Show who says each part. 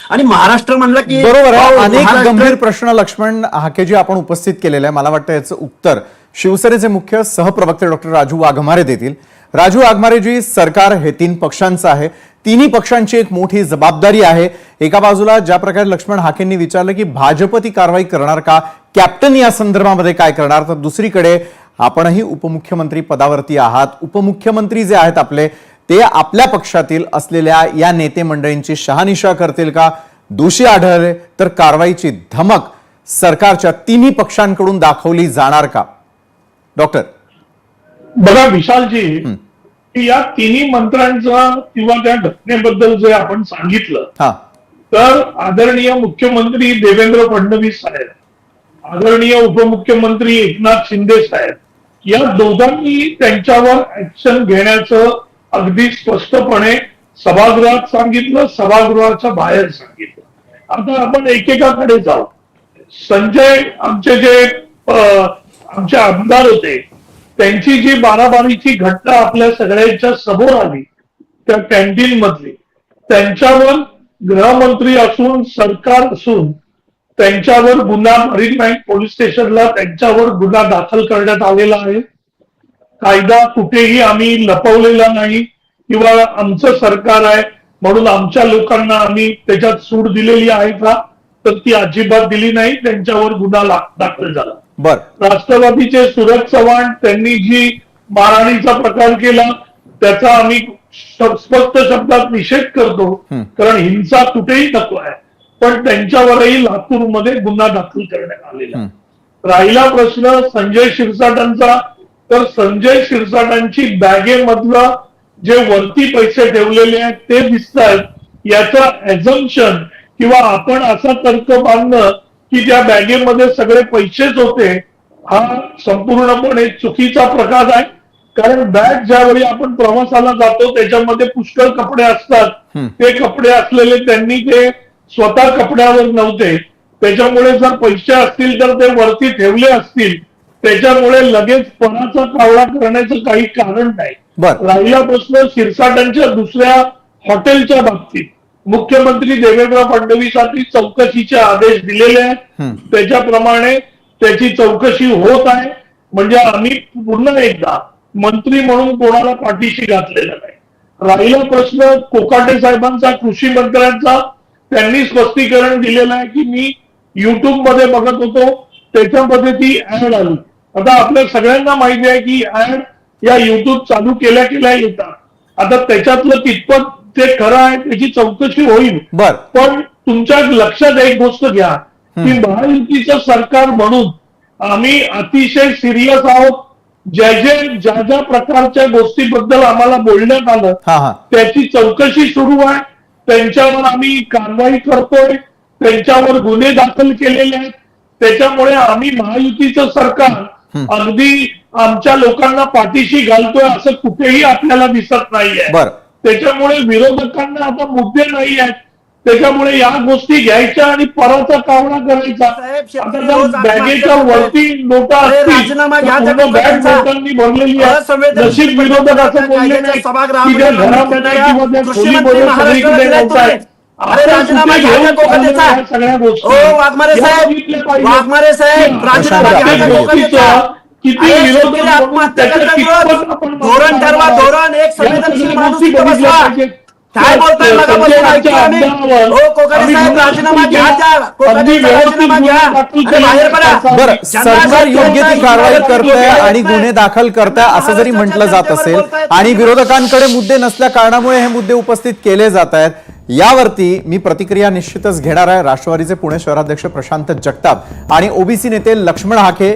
Speaker 1: आणि महाराष्ट्र म्हणलं की
Speaker 2: बरोबर आहे. अनेक
Speaker 1: महाराष्ट्र-
Speaker 2: गंभीर प्रश्न लक्ष्मण हाकेजी आपण उपस्थित केलेले आहे. मला वाटतं याचं उत्तर शिवसेनेचे मुख्य सहप्रवक्ते डॉक्टर राजू वाघमारे देतील. राजू वाघमारेजी, सरकार हे 3 पक्षांचं आहे. तिन्ही पक्षांची एक मोठी जबाबदारी आहे. एका बाजूला ज्या प्रकारे लक्ष्मण हाकेंनी विचारलं की भाजप ती कारवाई करणार का, कॅप्टन या संदर्भामध्ये काय करणार, तर दुसरीकडे आपणही उपमुख्यमंत्री पदावरती आहात. उपमुख्यमंत्री जे आहेत आपले, ते आपल्या पक्षातील असलेल्या या नेते मंडळींची शहानिशा करतील का, दोषी आढळले तर कारवाईची धमक सरकारच्या तिन्ही पक्षांकडून दाखवली जाणार का? डॉक्टर
Speaker 3: बघा विशालजी, की या तिन्ही मंत्र्यांचा किंवा त्या घटनेबद्दल जे आपण सांगितलं, तर आदरणीय मुख्यमंत्री देवेंद्र फडणवीस साहेब, आदरणीय उपमुख्यमंत्री एकनाथ शिंदे साहेब, या दोघांनी त्यांच्यावर ऍक्शन घेण्याचं अगदी स्पष्टपणे सभागृहात सांगितलं, सभागृहाच्या बाहेर सांगितलं. आता आपण एकेकाकडे जाऊ. संजय आमचे जे आमचे आमदार होते, त्यांची जी बाराबारीची घटना आपल्या सगळ्यांच्या समोर आली त्या कॅन्टीन मधली, त्यांच्यावर गृहमंत्री असून सरकार असून त्यांच्यावर गुन्हा मरीन पोलीस स्टेशनला त्यांच्यावर गुन्हा दाखल करण्यात आलेला आहे. कायदा कुठेही आम्ही लपवलेला नाही किंवा आमचं सरकार आहे म्हणून आमच्या लोकांना आम्ही त्याच्यात सूट दिलेली आहे का, तर ती अजिबात दिली नाही. त्यांच्यावर गुन्हा दाखल झाला. राष्ट्रवादीचे सुरज चव्हाण, त्यांनी जी मारहाणीचा प्रकार केला त्याचा आम्ही स्पष्ट शब्दात निषेध करतो, कारण हिंसा कुठेही नको आहे. पण त्यांच्यावरही लातूरमध्ये गुन्हा दाखल करण्यात आलेला. राहिला प्रश्न संजय शिरसाटांचा, तर संजय शिरसाटांची बॅगेमधलं जे वरती पैसे ठेवलेले आहेत ते दिसत आहेत, याचं ऍझम्पशन किंवा आपण असा तर्क बांधणं की त्या बॅगेमध्ये सगळे पैसेच होते, हा संपूर्णपणे चुकीचा प्रकार आहे. कारण बॅग ज्यावेळी आपण प्रवासाला जातो त्याच्यामध्ये पुष्कळ कपडे असतात. ते कपडे असलेले त्यांनी ते स्वतः कपड्यावर नव्हते, त्याच्यामुळे जर पैसे असतील तर ते वरती ठेवले असतील. त्याच्यामुळे लगेच पणाचा कावळा करण्याचं काही कारण नाही. राहिला प्रश्न शिरसाटांच्या दुसऱ्या हॉटेलच्या बाबतीत, मुख्यमंत्री देवेंद्र फडणवीसांनी चौकशीचे आदेश दिलेले आहेत, त्याच्याप्रमाणे त्याची चौकशी होत आहे. म्हणजे आम्ही पुन्हा एकदा मंत्री म्हणून कोणाला पाठीशी घातलेलं नाही. राहिला प्रश्न कोकाटे साहेबांचा, कृषी मंत्र्यांचा, त्यांनी स्पष्टीकरण दिलेलं आहे की मी युट्यूब मध्ये बघत होतो, त्याच्यामध्ये ती ऍड आली. आता आपल्या सगळ्यांना माहिती आहे की ऍड या युट्यूब चालू केल्या केल्या येतात. आता त्याच्यातलं कितपत ते खरं आहे त्याची चौकशी होईल. पण तुमच्या लक्षात एक गोष्ट घ्या की महायुतीचं सरकार म्हणून आम्ही अतिशय सिरियस आहोत. ज्या ज्या प्रकारच्या गोष्टीबद्दल आम्हाला बोलण्यात आलं त्याची चौकशी सुरू आहे. त्यांच्यावर आम्ही कारवाई करतोय, त्यांच्यावर गुन्हे दाखल केलेले आहेत. त्याच्यामुळे आम्ही महायुतीचं सरकार अगदी आमच्या लोकांना पाठीशी घालतोय असं कुठेही आपल्याला दिसत नाहीये. त्याच्यामुळे विरोधकांना आता मुद्दे नाही आहेत. त्याच्यामुळे या गोष्टी घ्यायच्या आणि पराचा कावळा करायचा. आता बॅगेच्या वरती नोटा
Speaker 1: राजीनामा घ्या,
Speaker 3: नोटांनी भरलेली आहे. नशीब विरोधक असं बोलले नाही की त्या घरामध्ये किंवा त्या खोलीमध्ये सगळीकडे नोटा आहेत.
Speaker 1: राजीनामा घ्या कोकणचा.
Speaker 3: सगळ्या गोष्टी
Speaker 1: वाघमारे साहेब राजीनामा घ्या.
Speaker 3: किती विरोधक
Speaker 1: आत्महत्या करतात, धोरण ठरवा, धोरण. एक संवेदनशील माणूस इथं बसला. काय बोलताय? कोकणे साहेब राजीनामा घ्या, राजीनामा घ्या आणि बाहेर पडा.
Speaker 2: सरकार योग्य ती कारवाई करतंय आणि गुन्हे दाखल करताय असं जरी म्हटलं जात असेल आणि विरोधकांकडे मुद्दे नसल्या कारणामुळे हे मुद्दे उपस्थित केले जात आहेत, यावरती मी प्रतिक्रिया निश्चितच घेणार आहे. राष्ट्रवादीचे पुणे शहराध्यक्ष प्रशांत जगताप आणि ओबीसी नेते लक्ष्मण हाके